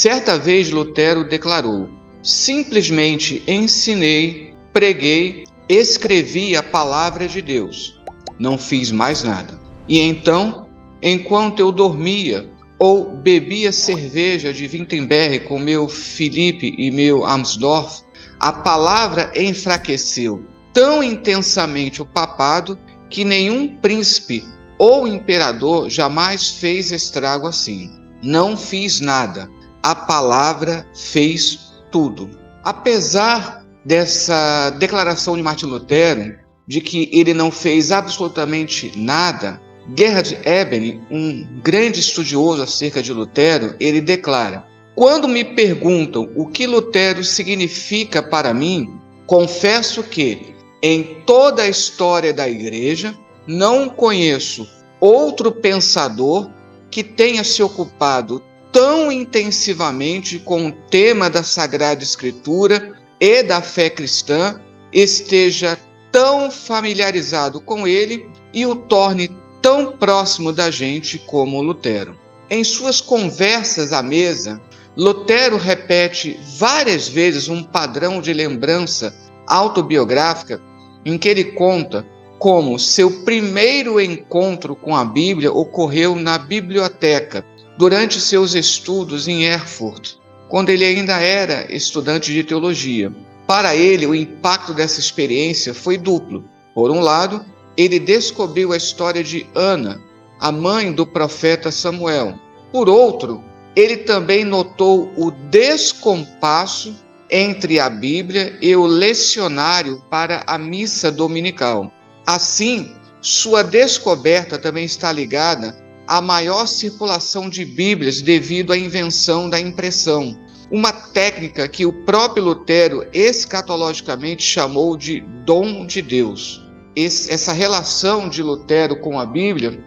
Certa vez Lutero declarou: simplesmente ensinei, preguei, escrevi a palavra de Deus. Não fiz mais nada. E então, enquanto eu dormia ou bebia cerveja de Wittenberg com meu Filipe e meu Amsdorff, a palavra enfraqueceu tão intensamente o papado que nenhum príncipe ou imperador jamais fez estrago assim. Não fiz nada. A palavra fez tudo. Apesar dessa declaração de Martim Lutero, de que ele não fez absolutamente nada, Gerhard Ebeling, um grande estudioso acerca de Lutero, ele declara: quando me perguntam o que Lutero significa para mim, confesso que, em toda a história da Igreja, não conheço outro pensador que tenha se ocupado tão intensivamente com o tema da Sagrada Escritura e da fé cristã, esteja tão familiarizado com ele e o torne tão próximo da gente como Lutero. Em suas conversas à mesa, Lutero repete várias vezes um padrão de lembrança autobiográfica em que ele conta como seu primeiro encontro com a Bíblia ocorreu na biblioteca, durante seus estudos em Erfurt, quando ele ainda era estudante de teologia. Para ele, o impacto dessa experiência foi duplo. Por um lado, ele descobriu a história de Ana, a mãe do profeta Samuel. Por outro, ele também notou o descompasso entre a Bíblia e o lecionário para a missa dominical. Assim, sua descoberta também está ligada à maior circulação de Bíblias devido à invenção da impressão, uma técnica que o próprio Lutero escatologicamente chamou de dom de Deus. Essa relação de Lutero com a Bíblia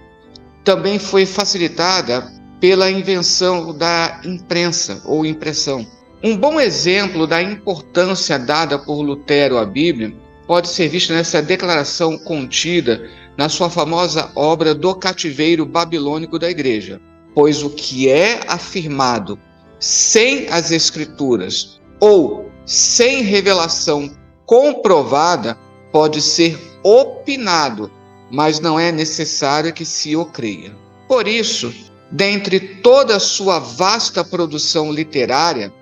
também foi facilitada pela invenção da imprensa ou impressão. Um bom exemplo da importância dada por Lutero à Bíblia pode ser visto nessa declaração contida na sua famosa obra Do Cativeiro Babilônico da Igreja. Pois o que é afirmado sem as Escrituras ou sem revelação comprovada pode ser opinado, mas não é necessário que se o creia. Por isso, dentre toda a sua vasta produção literária,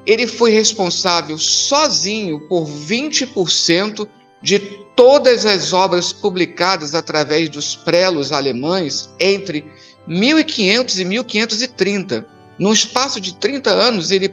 ele foi responsável sozinho por 20% de todas as obras publicadas através dos prelos alemães entre 1500 e 1530. No espaço de 30 anos, ele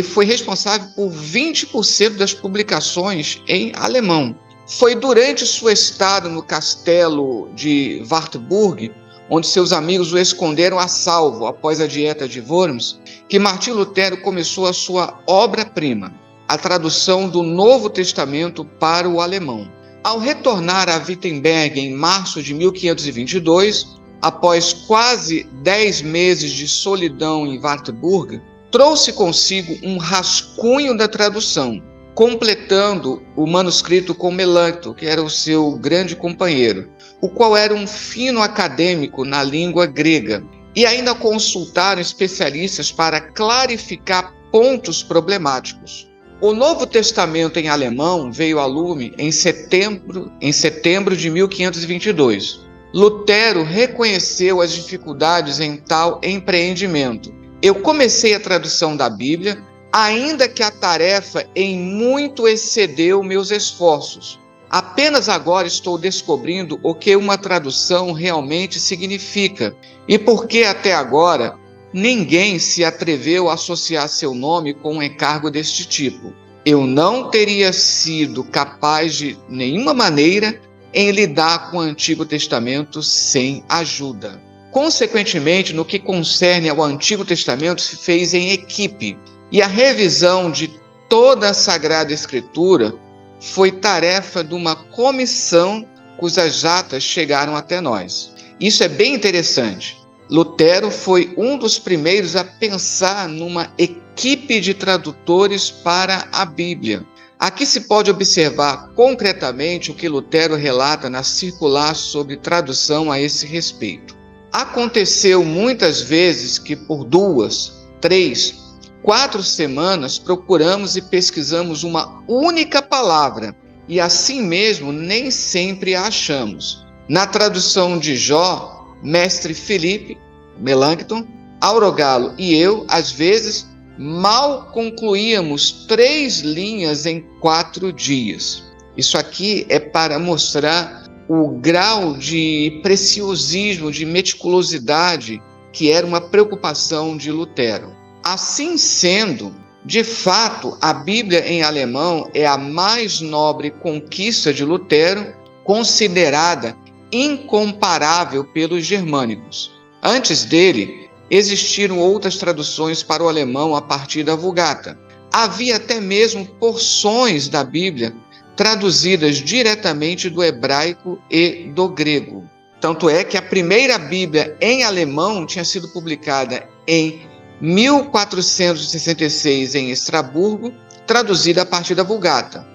foi responsável por 20% das publicações em alemão. Foi durante sua estada no castelo de Wartburg, onde seus amigos o esconderam a salvo após a dieta de Worms, que Martim Lutero começou a sua obra-prima, a tradução do Novo Testamento para o alemão. Ao retornar a Wittenberg em março de 1522, após quase 10 meses de solidão em Wartburg, trouxe consigo um rascunho da tradução, completando o manuscrito com Melanchthon, que era o seu grande companheiro, o qual era um fino acadêmico na língua grega, e ainda consultaram especialistas para clarificar pontos problemáticos. O Novo Testamento em alemão veio a lume em setembro de 1522. Lutero reconheceu as dificuldades em tal empreendimento. Eu comecei a tradução da Bíblia, ainda que a tarefa em muito excedeu meus esforços. Apenas agora estou descobrindo o que uma tradução realmente significa e por que até agora ninguém se atreveu a associar seu nome com um encargo deste tipo. Eu não teria sido capaz de nenhuma maneira em lidar com o Antigo Testamento sem ajuda. Consequentemente, no que concerne ao Antigo Testamento, se fez em equipe, e a revisão de toda a Sagrada Escritura foi tarefa de uma comissão cujas atas chegaram até nós. Isso é bem interessante. Lutero foi um dos primeiros a pensar numa equipe de tradutores para a Bíblia. Aqui se pode observar concretamente o que Lutero relata na circular sobre tradução a esse respeito. Aconteceu muitas vezes que por 2, 3, 4 semanas procuramos e pesquisamos uma única palavra, e assim mesmo nem sempre a achamos. Na tradução de Jó, mestre Felipe Melanchthon, Aurogalo e eu, às vezes, mal concluíamos 3 linhas em 4 dias. Isso aqui é para mostrar o grau de preciosismo, de meticulosidade, que era uma preocupação de Lutero. Assim sendo, de fato, a Bíblia em alemão é a mais nobre conquista de Lutero, considerada incomparável pelos germânicos. Antes dele, existiram outras traduções para o alemão a partir da Vulgata. Havia até mesmo porções da Bíblia traduzidas diretamente do hebraico e do grego. Tanto é que a primeira Bíblia em alemão tinha sido publicada em 1466 em Estraburgo, traduzida a partir da Vulgata,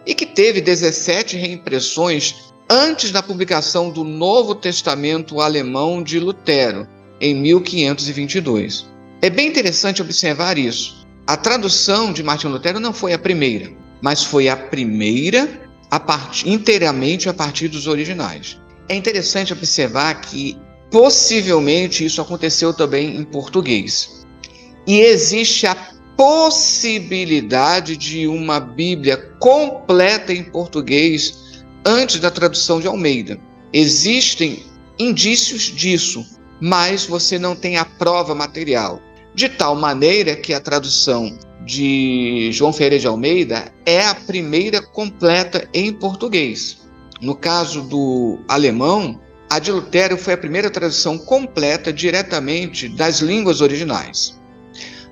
e que teve 17 reimpressões antes da publicação do Novo Testamento alemão de Lutero, em 1522. É bem interessante observar isso. A tradução de Martinho Lutero não foi a primeira, mas foi a primeira inteiramente a partir dos originais. É interessante observar que possivelmente isso aconteceu também em português. E existe a possibilidade de uma Bíblia completa em português antes da tradução de Almeida. Existem indícios disso, mas você não tem a prova material. De tal maneira que a tradução de João Ferreira de Almeida é a primeira completa em português. No caso do alemão, a de Lutero foi a primeira tradução completa diretamente das línguas originais.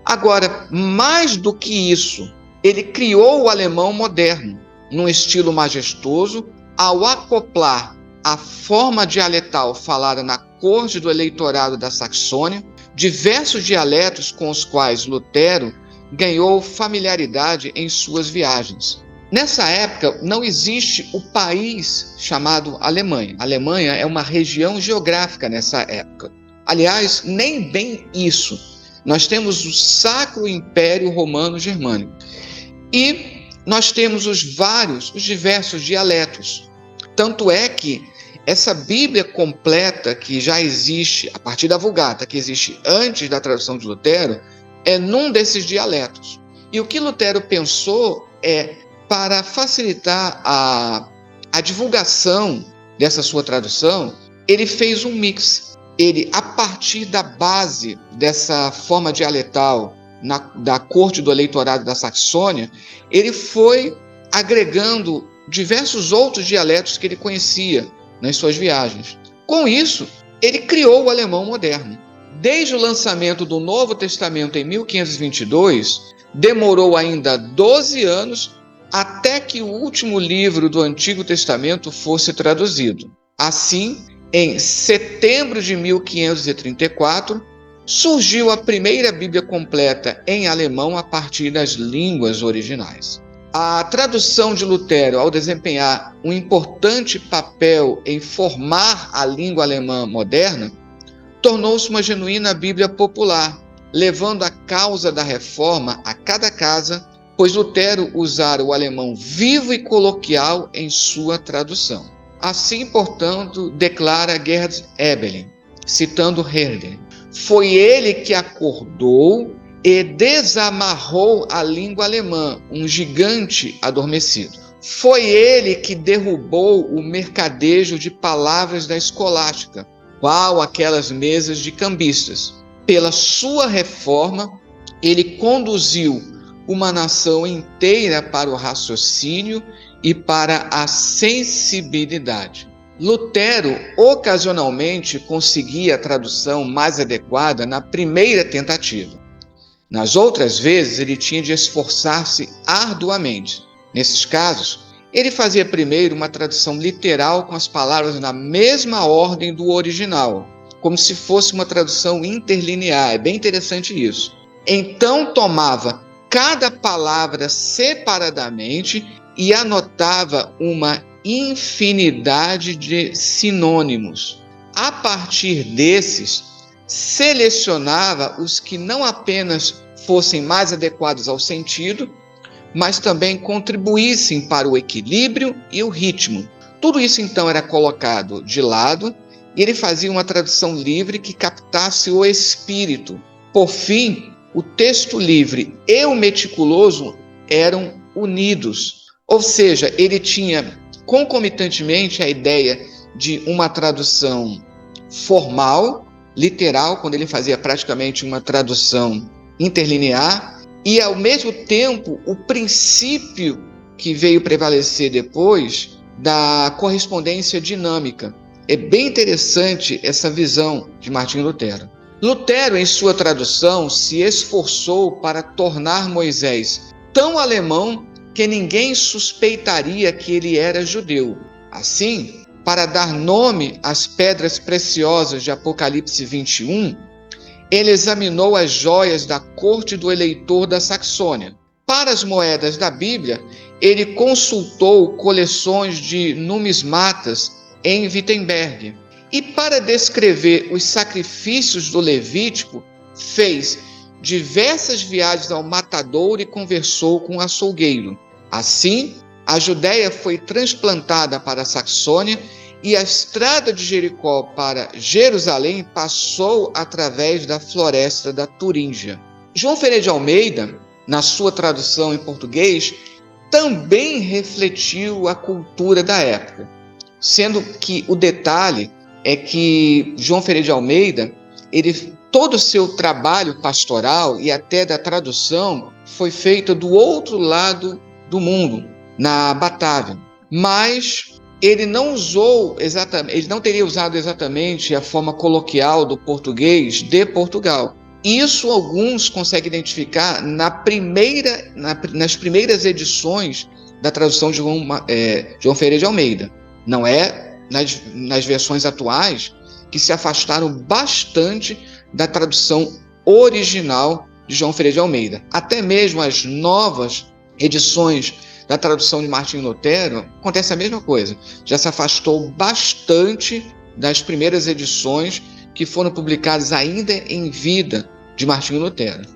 Agora, mais do que isso, ele criou o alemão moderno, num estilo majestoso, ao acoplar a forma dialetal falada na corte do eleitorado da Saxônia, diversos dialetos com os quais Lutero ganhou familiaridade em suas viagens. Nessa época, não existe o país chamado Alemanha. A Alemanha é uma região geográfica nessa época. Aliás, nem bem isso. Nós temos o Sacro Império Romano Germânico. E nós temos os diversos dialetos. Tanto é que essa Bíblia completa, que já existe a partir da Vulgata, que existe antes da tradução de Lutero, é num desses dialetos. E o que Lutero pensou é, para facilitar a divulgação dessa sua tradução, ele fez um mix. Ele, a partir da base dessa forma dialetal da corte do eleitorado da Saxônia, ele foi agregando diversos outros dialetos que ele conhecia nas suas viagens. Com isso, ele criou o alemão moderno. Desde o lançamento do Novo Testamento em 1522, demorou ainda 12 anos até que o último livro do Antigo Testamento fosse traduzido. Assim, em setembro de 1534, surgiu a primeira Bíblia completa em alemão a partir das línguas originais. A tradução de Lutero, ao desempenhar um importante papel em formar a língua alemã moderna, tornou-se uma genuína Bíblia popular, levando a causa da reforma a cada casa, pois Lutero usara o alemão vivo e coloquial em sua tradução. Assim, portanto, declara Gerd Eberlin, citando Herder: foi ele que acordou e desamarrou a língua alemã, um gigante adormecido. Foi ele que derrubou o mercadejo de palavras da escolástica, qual aquelas mesas de cambistas. Pela sua reforma, ele conduziu uma nação inteira para o raciocínio e para a sensibilidade. Lutero, ocasionalmente, conseguia a tradução mais adequada na primeira tentativa. Nas outras vezes, ele tinha de esforçar-se arduamente. Nesses casos, ele fazia primeiro uma tradução literal com as palavras na mesma ordem do original, como se fosse uma tradução interlinear. É bem interessante isso. Então, tomava cada palavra separadamente e anotava uma infinidade de sinônimos. A partir desses, selecionava os que não apenas fossem mais adequados ao sentido, mas também contribuíssem para o equilíbrio e o ritmo. Tudo isso então era colocado de lado e ele fazia uma tradução livre que captasse o espírito. Por fim, o texto livre e o meticuloso eram unidos, ou seja, ele tinha concomitantemente a ideia de uma tradução formal, literal, quando ele fazia praticamente uma tradução interlinear, e ao mesmo tempo o princípio que veio prevalecer depois da correspondência dinâmica. É bem interessante essa visão de Martinho Lutero. Lutero, em sua tradução, se esforçou para tornar Moisés tão alemão que ninguém suspeitaria que ele era judeu. Assim, para dar nome às pedras preciosas de Apocalipse 21, ele examinou as joias da corte do eleitor da Saxônia. Para as moedas da Bíblia, ele consultou coleções de numismatas em Wittenberg. E para descrever os sacrifícios do Levítico, fez diversas viagens ao matadouro e conversou com o açougueiro. Assim, a Judéia foi transplantada para a Saxônia e a estrada de Jericó para Jerusalém passou através da floresta da Turíngia. João Ferreira de Almeida, na sua tradução em português, também refletiu a cultura da época, sendo que o detalhe é que João Ferreira de Almeida, todo o seu trabalho pastoral e até da tradução foi feito do outro lado do mundo, na Batávia. Mas ele não teria usado exatamente a forma coloquial do português de Portugal. Isso alguns conseguem identificar nas primeiras edições da tradução de João Ferreira de Almeida. Não é nas versões atuais, que se afastaram bastante da tradução original de João Ferreira de Almeida. Até mesmo as novas edições da tradução de Martinho Lutero, acontece a mesma coisa. Já se afastou bastante das primeiras edições que foram publicadas ainda em vida de Martinho Lutero.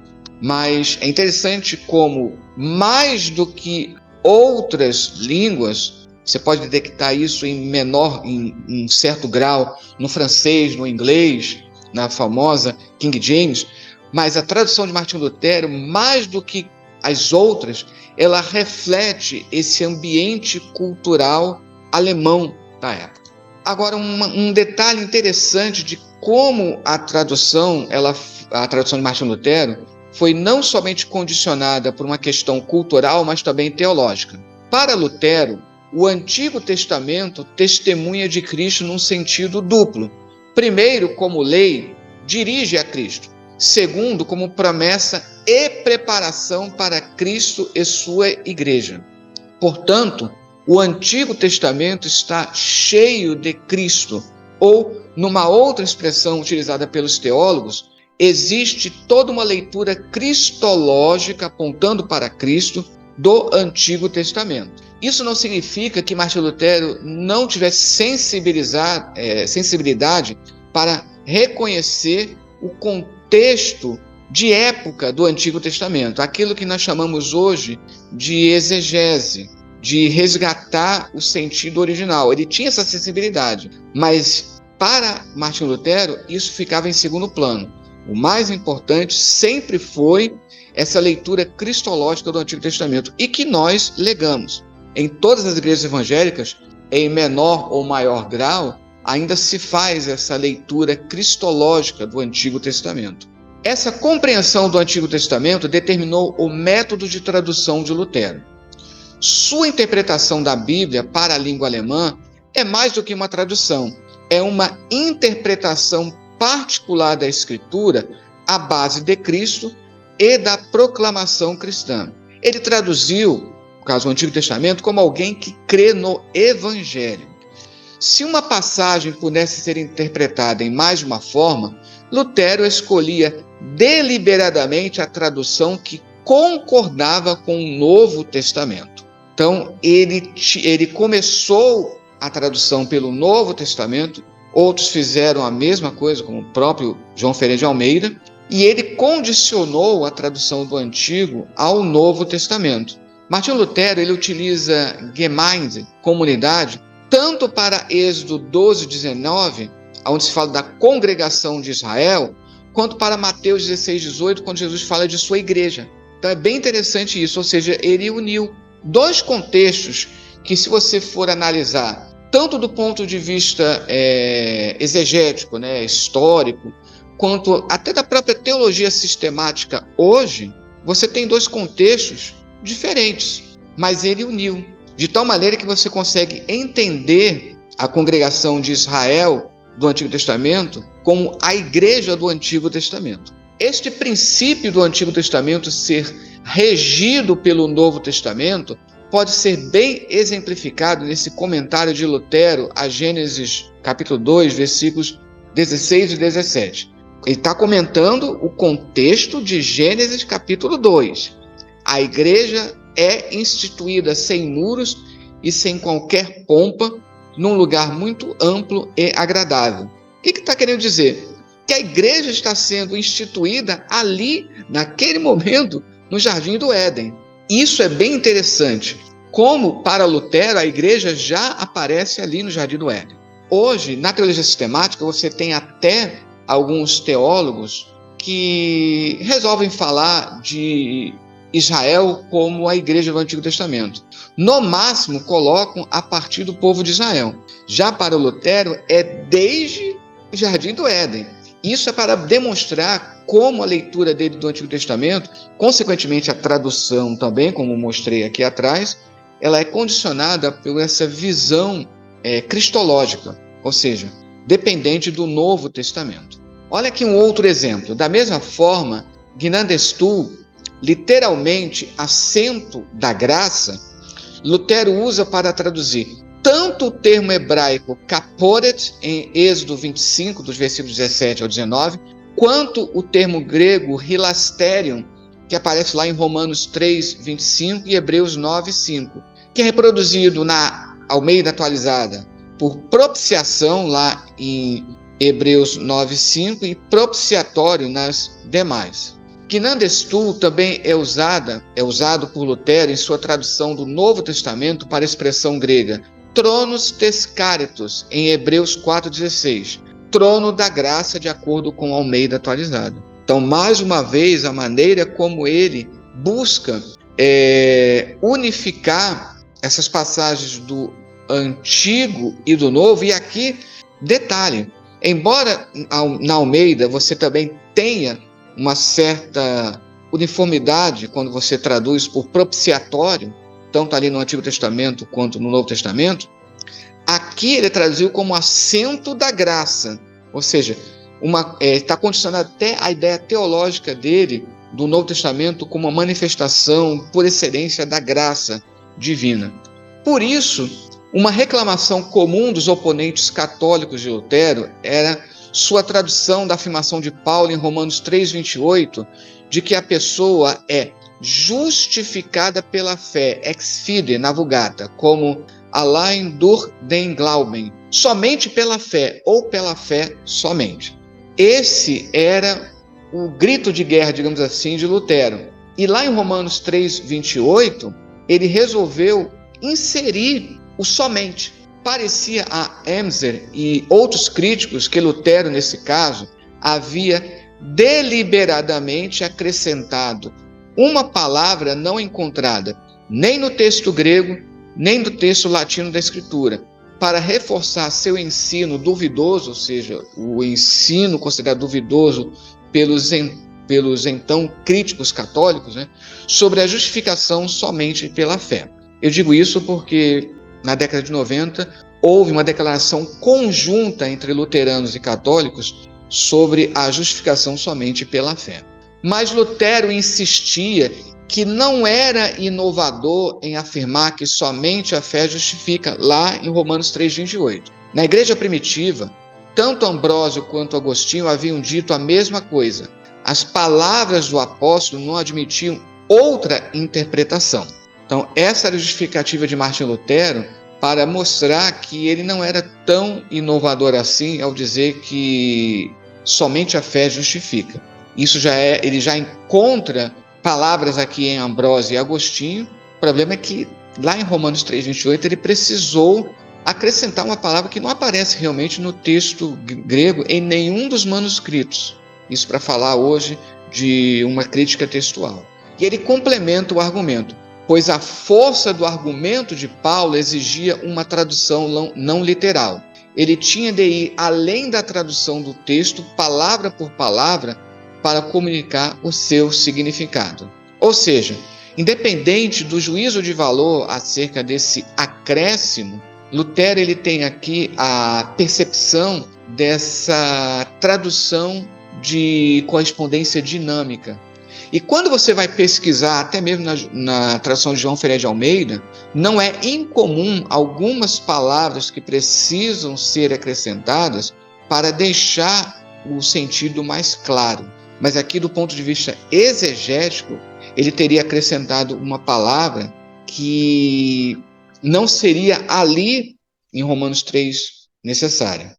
Mas é interessante como, mais do que outras línguas, você pode detectar isso em certo grau, no francês, no inglês, na famosa King James, mas a tradução de Martinho Lutero, mais do que as outras, ela reflete esse ambiente cultural alemão da época. Agora, um detalhe interessante de como a tradução de Martinho Lutero foi não somente condicionada por uma questão cultural, mas também teológica. Para Lutero, o Antigo Testamento testemunha de Cristo num sentido duplo. Primeiro, como lei, dirige a Cristo. Segundo, como promessa e preparação para Cristo e sua igreja. Portanto, o Antigo Testamento está cheio de Cristo, ou, numa outra expressão utilizada pelos teólogos, existe toda uma leitura cristológica apontando para Cristo do Antigo Testamento. Isso não significa que Martinho Lutero não tivesse sensibilidade para reconhecer o contexto de época do Antigo Testamento, aquilo que nós chamamos hoje de exegese, de resgatar o sentido original. Ele tinha essa sensibilidade, mas para Martinho Lutero isso ficava em segundo plano. O mais importante sempre foi essa leitura cristológica do Antigo Testamento e que nós legamos. Em todas as igrejas evangélicas, em menor ou maior grau, ainda se faz essa leitura cristológica do Antigo Testamento. Essa compreensão do Antigo Testamento determinou o método de tradução de Lutero. Sua interpretação da Bíblia para a língua alemã é mais do que uma tradução, é uma interpretação particular da Escritura à base de Cristo e da proclamação cristã. Ele traduziu, no caso, o Antigo Testamento, como alguém que crê no Evangelho. Se uma passagem pudesse ser interpretada em mais de uma forma, Lutero escolhia deliberadamente a tradução que concordava com o Novo Testamento. Então, ele começou a tradução pelo Novo Testamento, outros fizeram a mesma coisa, como o próprio João Ferreira de Almeida, e ele condicionou a tradução do Antigo ao Novo Testamento. Martinho Lutero ele utiliza Gemeinde, comunidade, tanto para Êxodo 12, 19, onde se fala da congregação de Israel, quanto para Mateus 16, 18, quando Jesus fala de sua igreja. Então é bem interessante isso, ou seja, ele uniu dois contextos que, se você for analisar, tanto do ponto de vista exegético, histórico, quanto até da própria teologia sistemática hoje, você tem dois contextos diferentes, mas ele uniu, de tal maneira que você consegue entender a congregação de Israel do Antigo Testamento como a igreja do Antigo Testamento. Este princípio do Antigo Testamento ser regido pelo Novo Testamento pode ser bem exemplificado nesse comentário de Lutero a Gênesis capítulo 2, versículos 16 e 17. Ele está comentando o contexto de Gênesis capítulo 2. A igreja é instituída sem muros e sem qualquer pompa, num lugar muito amplo e agradável. O que está querendo dizer? Que a igreja está sendo instituída ali, naquele momento, no Jardim do Éden. Isso é bem interessante. Como, para Lutero, a igreja já aparece ali no Jardim do Éden. Hoje, na teologia sistemática, você tem até alguns teólogos que resolvem falar de Israel como a igreja do Antigo Testamento. No máximo, colocam a partir do povo de Israel. Já para Lutero, é desde o Jardim do Éden. Isso é para demonstrar como a leitura dele do Antigo Testamento, consequentemente a tradução também, como mostrei aqui atrás, ela é condicionada por essa visão cristológica, ou seja, dependente do Novo Testamento. Olha aqui um outro exemplo. Da mesma forma, Gnadestul, literalmente assento da graça, Lutero usa para traduzir tanto o termo hebraico kaporet, em Êxodo 25, dos versículos 17 ao 19, quanto o termo grego hilasterion, que aparece lá em Romanos 3, 25 e Hebreus 9, 5, que é reproduzido na Almeida atualizada por propiciação lá em Hebreus 9, 5 e propiciatório nas demais. Gnadestul também é usado por Lutero em sua tradução do Novo Testamento para a expressão grega tronos tescaritos, em Hebreus 4,16, trono da graça, de acordo com a Almeida atualizada. Então, mais uma vez, a maneira como ele busca unificar essas passagens do Antigo e do Novo. E aqui, detalhe, embora na Almeida você também tenha uma certa uniformidade quando você traduz por propiciatório, tanto ali no Antigo Testamento quanto no Novo Testamento, aqui ele traduziu como assento da graça, ou seja, está condicionado até a ideia teológica dele do Novo Testamento como uma manifestação por excelência da graça divina. Por isso, uma reclamação comum dos oponentes católicos de Lutero era sua tradução da afirmação de Paulo em Romanos 3,28, de que a pessoa é justificada pela fé, ex fide na Vulgata, como allein durch den Glauben, somente pela fé, ou pela fé somente. Esse era o grito de guerra, digamos assim, de Lutero. E lá em Romanos 3,28, ele resolveu inserir o somente. Parecia a Emser e outros críticos que Lutero, nesse caso, havia deliberadamente acrescentado uma palavra não encontrada nem no texto grego, nem no texto latino da Escritura, para reforçar seu ensino duvidoso, ou seja, o ensino considerado duvidoso pelos então críticos católicos, sobre a justificação somente pela fé. Eu digo isso porque na década de 90 houve uma declaração conjunta entre luteranos e católicos sobre a justificação somente pela fé. Mas Lutero insistia que não era inovador em afirmar que somente a fé justifica, lá em Romanos 3,28. Na igreja primitiva, tanto Ambrósio quanto Agostinho haviam dito a mesma coisa. As palavras do apóstolo não admitiam outra interpretação. Então, essa era a justificativa de Martinho Lutero para mostrar que ele não era tão inovador assim ao dizer que somente a fé justifica. Isso ele já encontra palavras aqui em Ambrósio e Agostinho. O problema é que lá em Romanos 3:28 ele precisou acrescentar uma palavra que não aparece realmente no texto grego em nenhum dos manuscritos. Isso para falar hoje de uma crítica textual. E ele complementa o argumento, pois a força do argumento de Paulo exigia uma tradução não literal. Ele tinha de ir além da tradução do texto, palavra por palavra, para comunicar o seu significado. Ou seja, independente do juízo de valor acerca desse acréscimo, Lutero ele tem aqui a percepção dessa tradução de correspondência dinâmica. E quando você vai pesquisar, até mesmo na tradução de João Ferreira de Almeida, não é incomum algumas palavras que precisam ser acrescentadas para deixar o sentido mais claro. Mas aqui, do ponto de vista exegético, ele teria acrescentado uma palavra que não seria ali, em Romanos 3, necessária.